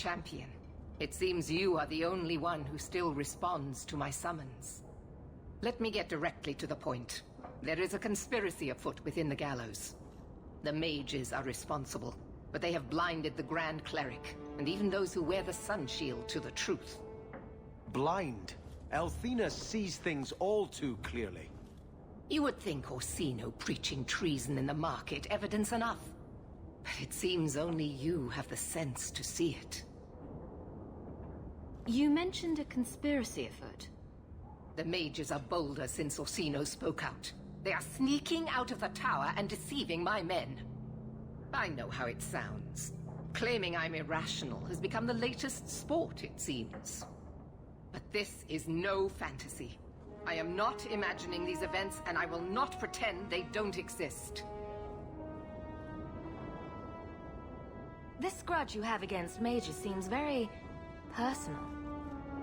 Champion. It seems you are the only one who still responds to my summons. Let me get directly to the point. There is a conspiracy afoot within the gallows. The mages are responsible, but they have blinded the Grand Cleric, and even those who wear the Sun Shield to the truth. Blind? Althena sees things all too clearly. You would think Orsino preaching treason in the market evidence enough. But it seems only you have the sense to see it. You mentioned a conspiracy afoot. The mages are bolder since Orsino spoke out. They are sneaking out of the tower and deceiving my men. I know how it sounds. Claiming I'm irrational has become the latest sport, it seems. But this is no fantasy. I am not imagining these events, and I will not pretend they don't exist. This grudge you have against mages seems very personal.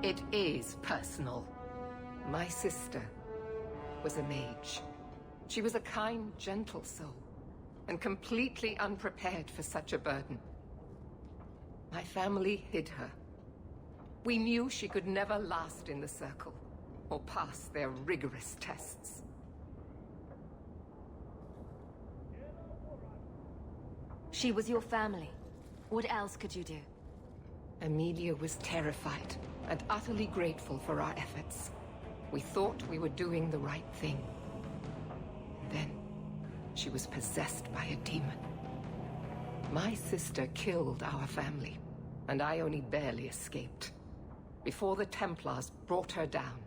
It is personal. My sister was a mage. She was a kind, gentle soul, and completely unprepared for such a burden. My family hid her. We knew she could never last in the Circle, or pass their rigorous tests. She was your family. What else could you do? Amelia was terrified and utterly grateful for our efforts. We thought we were doing the right thing. Then, she was possessed by a demon. My sister killed our family, and I only barely escaped. Before the Templars brought her down,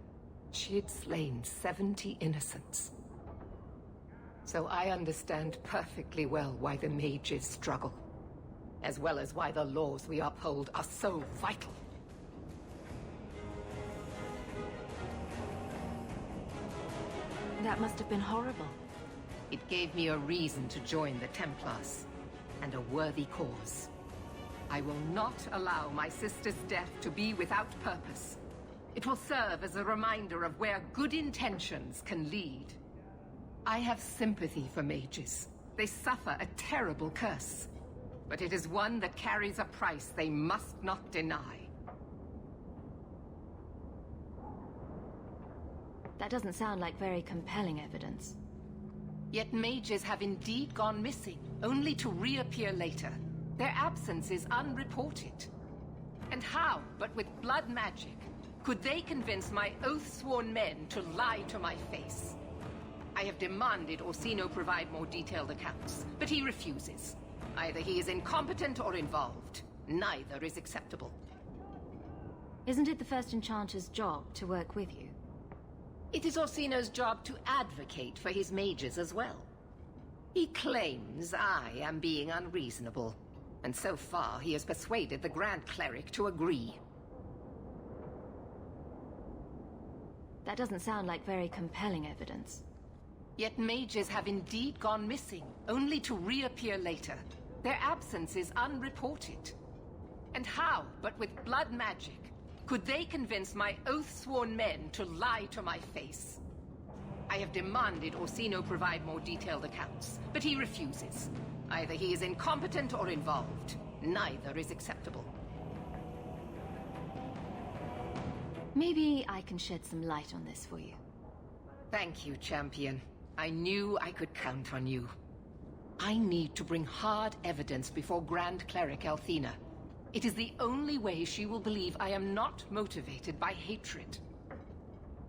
she had slain 70 innocents. So I understand perfectly well why the mages struggle, as well as why the laws we uphold are so vital. That must have been horrible. It gave me a reason to join the Templars, and a worthy cause. I will not allow my sister's death to be without purpose. It will serve as a reminder of where good intentions can lead. I have sympathy for mages. They suffer a terrible curse, but it is one that carries a price they must not deny. That doesn't sound like very compelling evidence. Yet mages have indeed gone missing, only to reappear later. Their absence is unreported. And how, but with blood magic, could they convince my oath-sworn men to lie to my face? I have demanded Orsino provide more detailed accounts, but he refuses. Either he is incompetent or involved. Neither is acceptable. Isn't it the First Enchanter's job to work with you? It is Orsino's job to advocate for his mages as well. He claims I am being unreasonable, and so far he has persuaded the Grand Cleric to agree. That doesn't sound like very compelling evidence. Yet mages have indeed gone missing, only to reappear later. Their absence is unreported. And how, but with blood magic, could they convince my oath-sworn men to lie to my face? I have demanded Orsino provide more detailed accounts, but he refuses. Either he is incompetent or involved. Neither is acceptable. Maybe I can shed some light on this for you. Thank you, Champion. I knew I could count on you. I need to bring hard evidence before Grand Cleric Althena. It is the only way she will believe I am not motivated by hatred.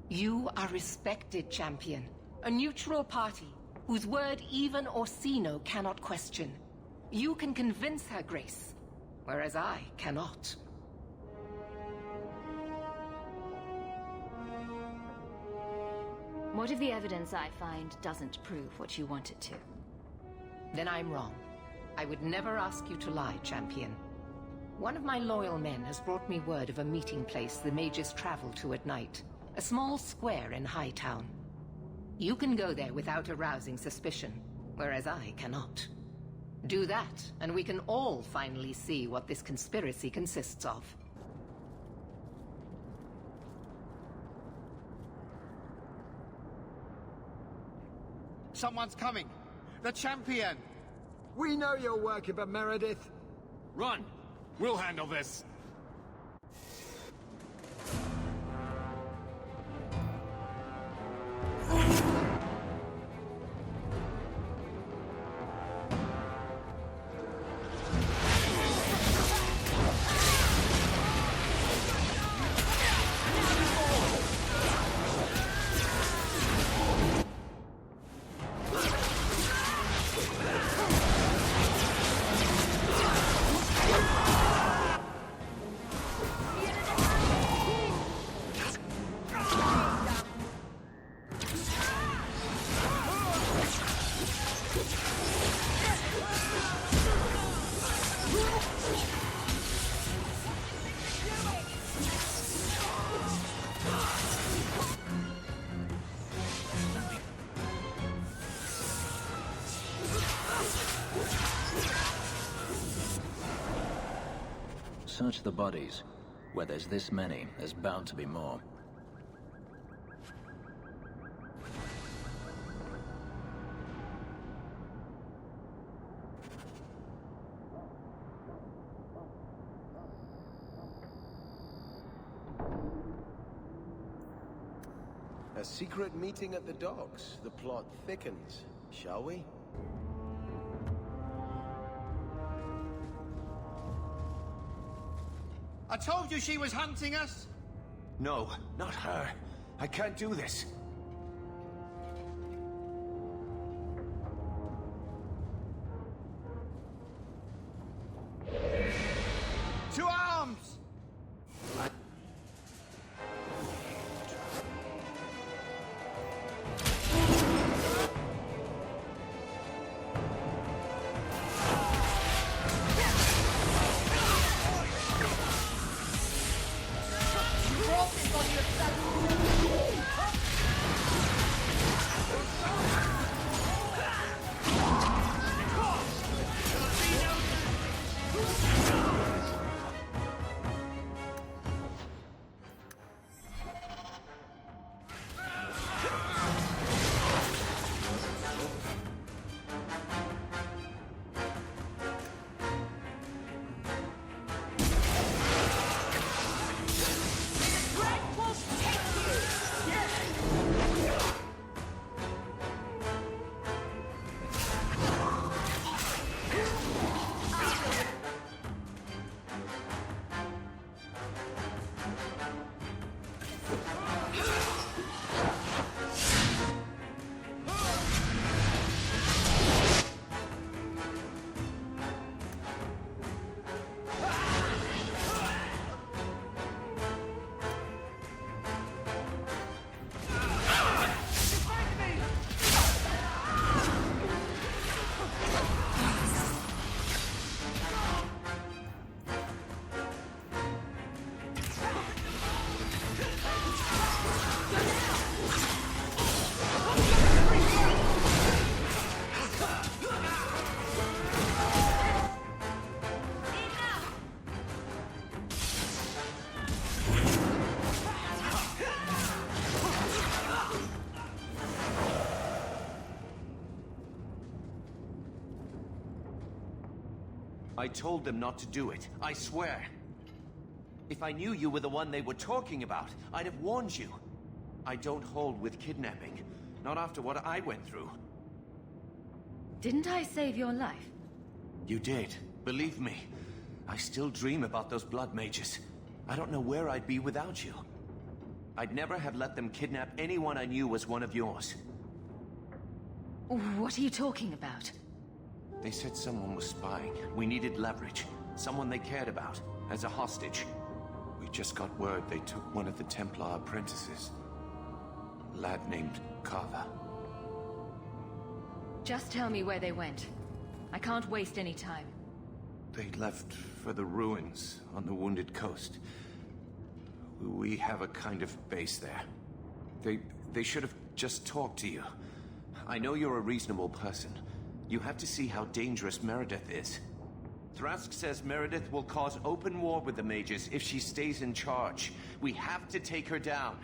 You are respected, Champion. A neutral party, whose word even Orsino cannot question. You can convince her, Grace, whereas I cannot. What if the evidence I find doesn't prove what you want it to? Then I'm wrong. I would never ask you to lie, Champion. One of my loyal men has brought me word of a meeting place the mages travel to at night. A small square in Hightown. You can go there without arousing suspicion, whereas I cannot. Do that, and we can all finally see what this conspiracy consists of. Someone's coming! The Champion! We know you're working for Meredith. Run! We'll handle this! search the bodies. Where there's this many, there's bound to be more. A secret meeting at the docks. The plot thickens. Shall we? I told you she was hunting us! No, not her. I can't do this. To arms! I told them not to do it, I swear. If I knew you were the one they were talking about, I'd have warned you. I don't hold with kidnapping. Not after what I went through. Didn't I save your life? You did. Believe me. I still dream about those blood mages. I don't know where I'd be without you. I'd never have let them kidnap anyone I knew was one of yours. What are you talking about? They said someone was spying. We needed leverage. Someone they cared about. As a hostage. We just got word they took one of the Templar apprentices. A lad named Carver. Just tell me where they went. I can't waste any time. They left for the ruins on the Woundcoast. We have a kind of base there. They should have just talked to you. I know you're a reasonable person. You have to see how dangerous Meredith is. Thrask says Meredith will cause open war with the mages if she stays in charge. We have to take her down.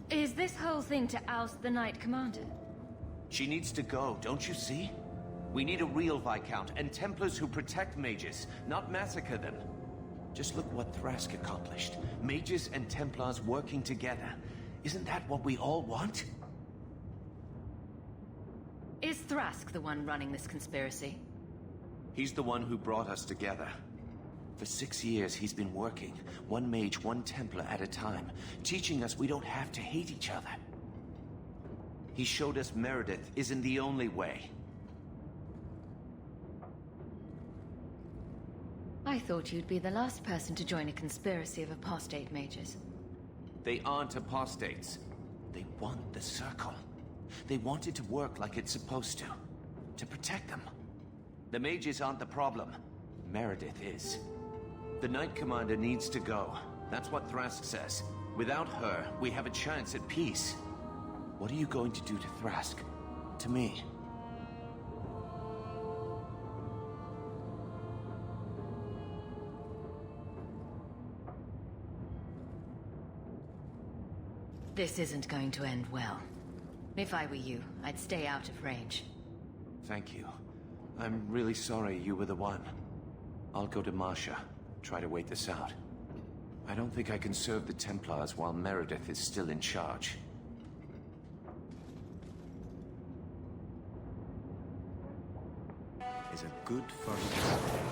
Is this whole thing to oust the Knight Commander? She needs to go, don't you see? We need a real Viscount and Templars who protect mages, not massacre them. Just look what Thrask accomplished. Mages and Templars working together. Isn't that what we all want? Is Thrask the one running this conspiracy? He's the one who brought us together. For 6 years, he's been working, one mage, one Templar at a time, teaching us we don't have to hate each other. He showed us Meredith isn't the only way. I thought you'd be the last person to join a conspiracy of apostate mages. They aren't apostates. They want the Circle. They want it to work like it's supposed to protect them. The mages aren't the problem. Meredith is. The Knight Commander needs to go. That's what Thrask says. Without her, we have a chance at peace. What are you going to do to Thrask? To me? This isn't going to end well. If I were you, I'd stay out of range. Thank you. I'm really sorry you were the one. I'll go to Marsha, try to wait this out. I don't think I can serve the Templars while Meredith is still in charge. Is a good first step.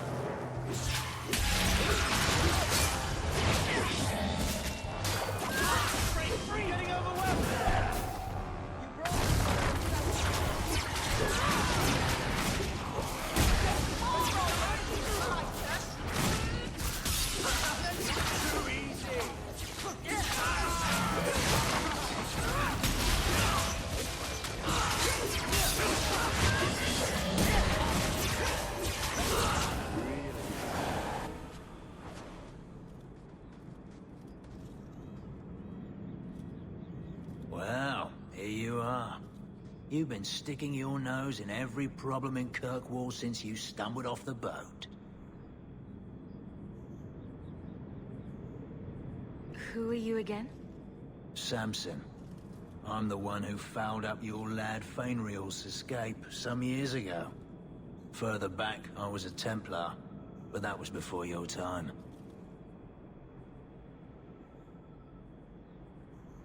Well, here you are. You've been sticking your nose in every problem in Kirkwall since you stumbled off the boat. Who are you again? Samson. I'm the one who fouled up your lad Fainriel's escape some years ago. Further back, I was a Templar, but that was before your time.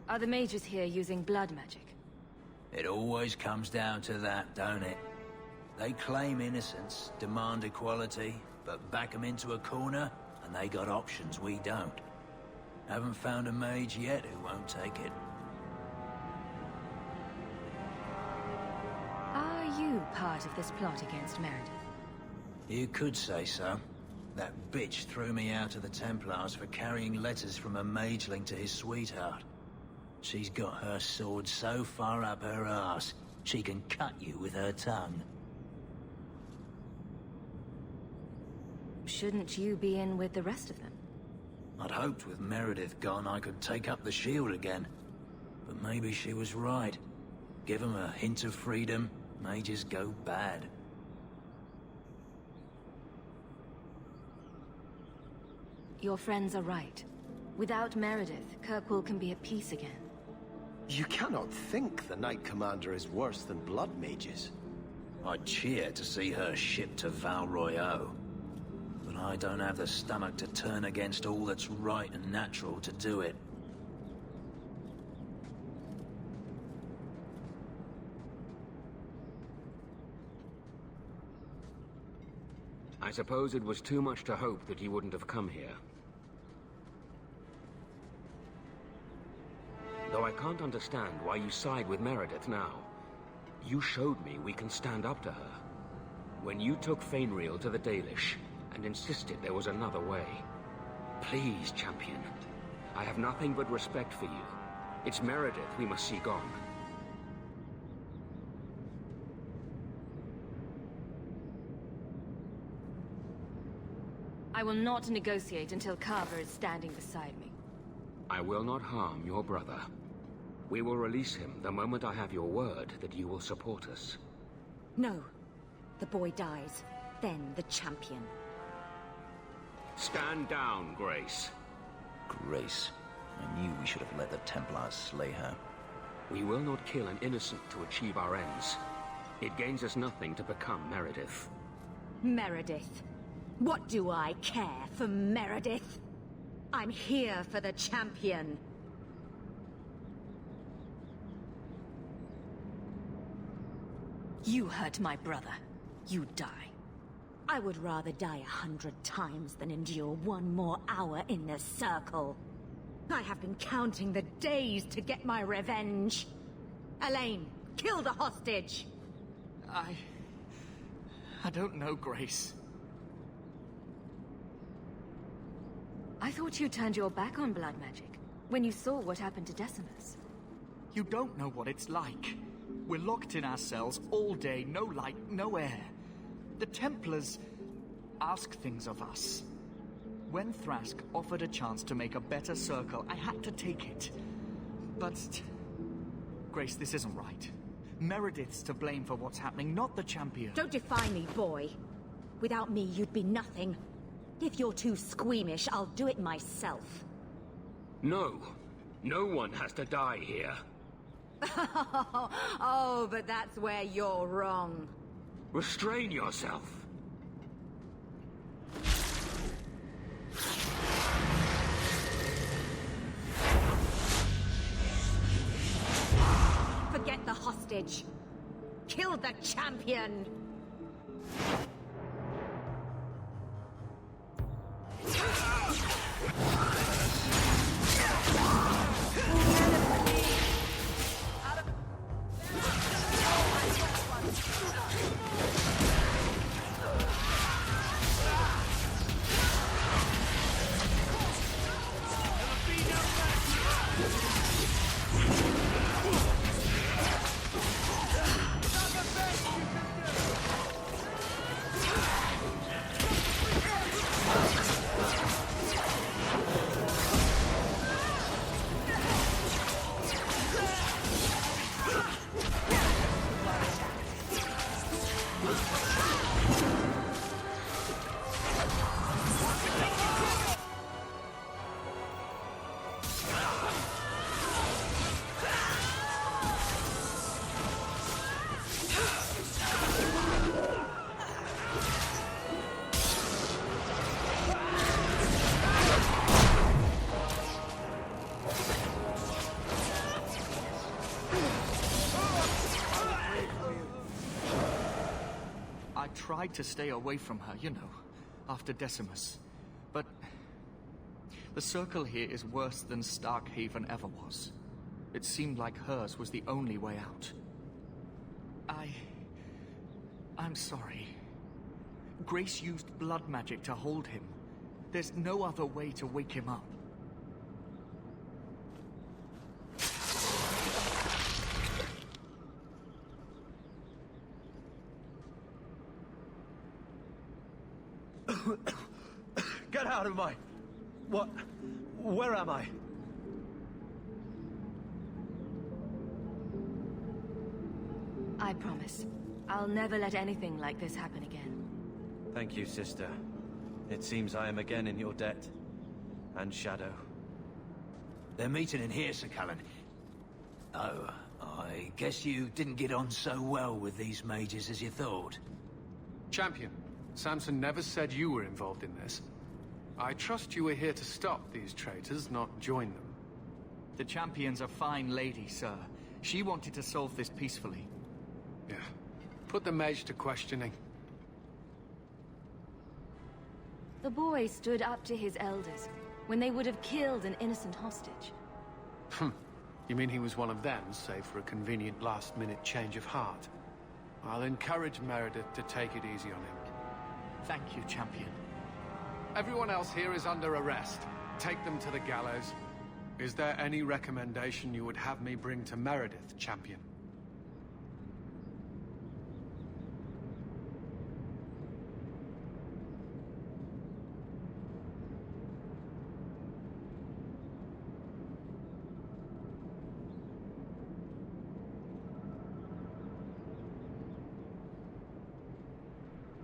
Are the mages here using blood magic? It always comes down to that, don't it? They claim innocence, demand equality, but back them into a corner, and they got options we don't. Haven't found a mage yet who won't take it. Are you part of this plot against Meredith? You could say so. That bitch threw me out of the Templars for carrying letters from a mageling to his sweetheart. She's got her sword so far up her arse, she can cut you with her tongue. Shouldn't you be in with the rest of them? I'd hoped with Meredith gone I could take up the shield again. But maybe she was right. Give them a hint of freedom, mages go bad. Your friends are right. Without Meredith, Kirkwall can be at peace again. You cannot think the Knight Commander is worse than blood mages. I'd cheer to see her shipped to Val Royeaux. But I don't have the stomach to turn against all that's right and natural to do it. I suppose it was too much to hope that you wouldn't have come here. Though I can't understand why you side with Meredith now. You showed me we can stand up to her. When you took Fainriel to the Dalish, and insisted there was another way. Please, champion. I have nothing but respect for you. It's Meredith we must see gone. I will not negotiate until Carver is standing beside me. I will not harm your brother. We will release him the moment I have your word that you will support us. No. The boy dies. Then the champion. Stand down, Grace. Grace. I knew we should have let the Templars slay her. We will not kill an innocent to achieve our ends. It gains us nothing to become Meredith. Meredith. What do I care for Meredith? I'm here for the champion. You hurt my brother. You die. I would rather die 100 times than endure one more hour in this circle. I have been counting the days to get my revenge. Alain, kill the hostage! I don't know, Grace. I thought you turned your back on blood magic when you saw what happened to Decimus. You don't know what it's like. We're locked in our cells all day, no light, no air. The Templars ask things of us. When Thrask offered a chance to make a better circle, I had to take it. But... Grace, this isn't right. Meredith's to blame for what's happening, not the champion. Don't defy me, boy. Without me, you'd be nothing. If you're too squeamish, I'll do it myself. No. No one has to die here. Oh, but that's where you're wrong. Restrain yourself. Forget the hostage. Kill the champion. Tried to stay away from her, you know, after Decimus. But the circle here is worse than Starkhaven ever was. It seemed like hers was the only way out. I'm sorry. Grace used blood magic to hold him. There's no other way to wake him up. Get out of my... What? Where am I? I promise. I'll never let anything like this happen again. Thank you, sister. It seems I am again in your debt. And Shadow. They're meeting in here, Sir Cullen. Oh, I guess you didn't get on so well with these mages as you thought. Champion, Samson never said you were involved in this. I trust you were here to stop these traitors, not join them. The champion's a fine lady, sir. She wanted to solve this peacefully. Yeah. Put the mage to questioning. The boy stood up to his elders when they would have killed an innocent hostage. You mean he was one of them, save for a convenient last-minute change of heart? I'll encourage Meredith to take it easy on him. Thank you, champion. Everyone else here is under arrest. Take them to the gallows. Is there any recommendation you would have me bring to Meredith, champion?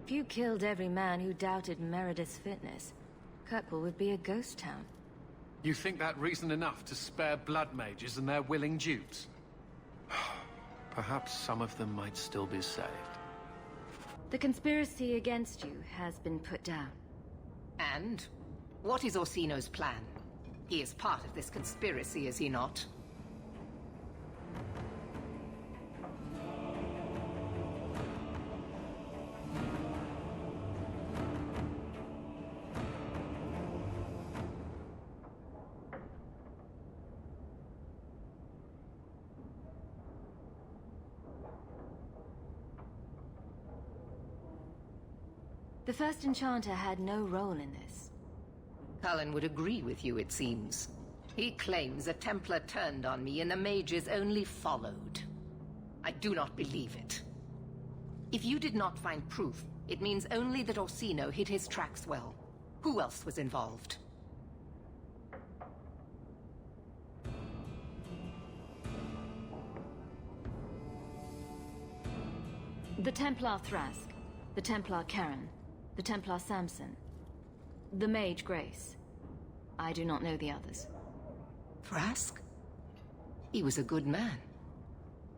If you killed every man who doubted Meredith's fitness, Kirkwall would be a ghost town. You think that reason enough to spare blood mages and their willing dupes? Perhaps some of them might still be saved. The conspiracy against you has been put down. And? What is Orsino's plan? He is part of this conspiracy, is he not? The first enchanter had no role in this. Cullen would agree with you, it seems. He claims a Templar turned on me and the mages only followed. I do not believe it. If you did not find proof, it means only that Orsino hid his tracks well. Who else was involved? The Templar Thrask, the Templar Keran, the Templar Samson, the Mage Grace. I do not know the others. Thrask? He was a good man.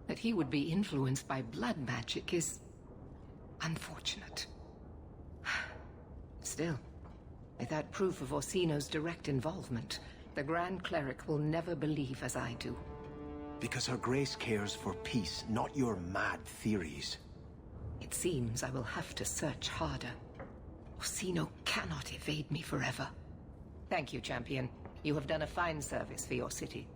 That he would be influenced by blood magic is unfortunate. Still, without proof of Orsino's direct involvement, the Grand Cleric will never believe as I do. Because Her Grace cares for peace, not your mad theories. It seems I will have to search harder. Orsino cannot evade me forever. Thank you, champion. You have done a fine service for your city.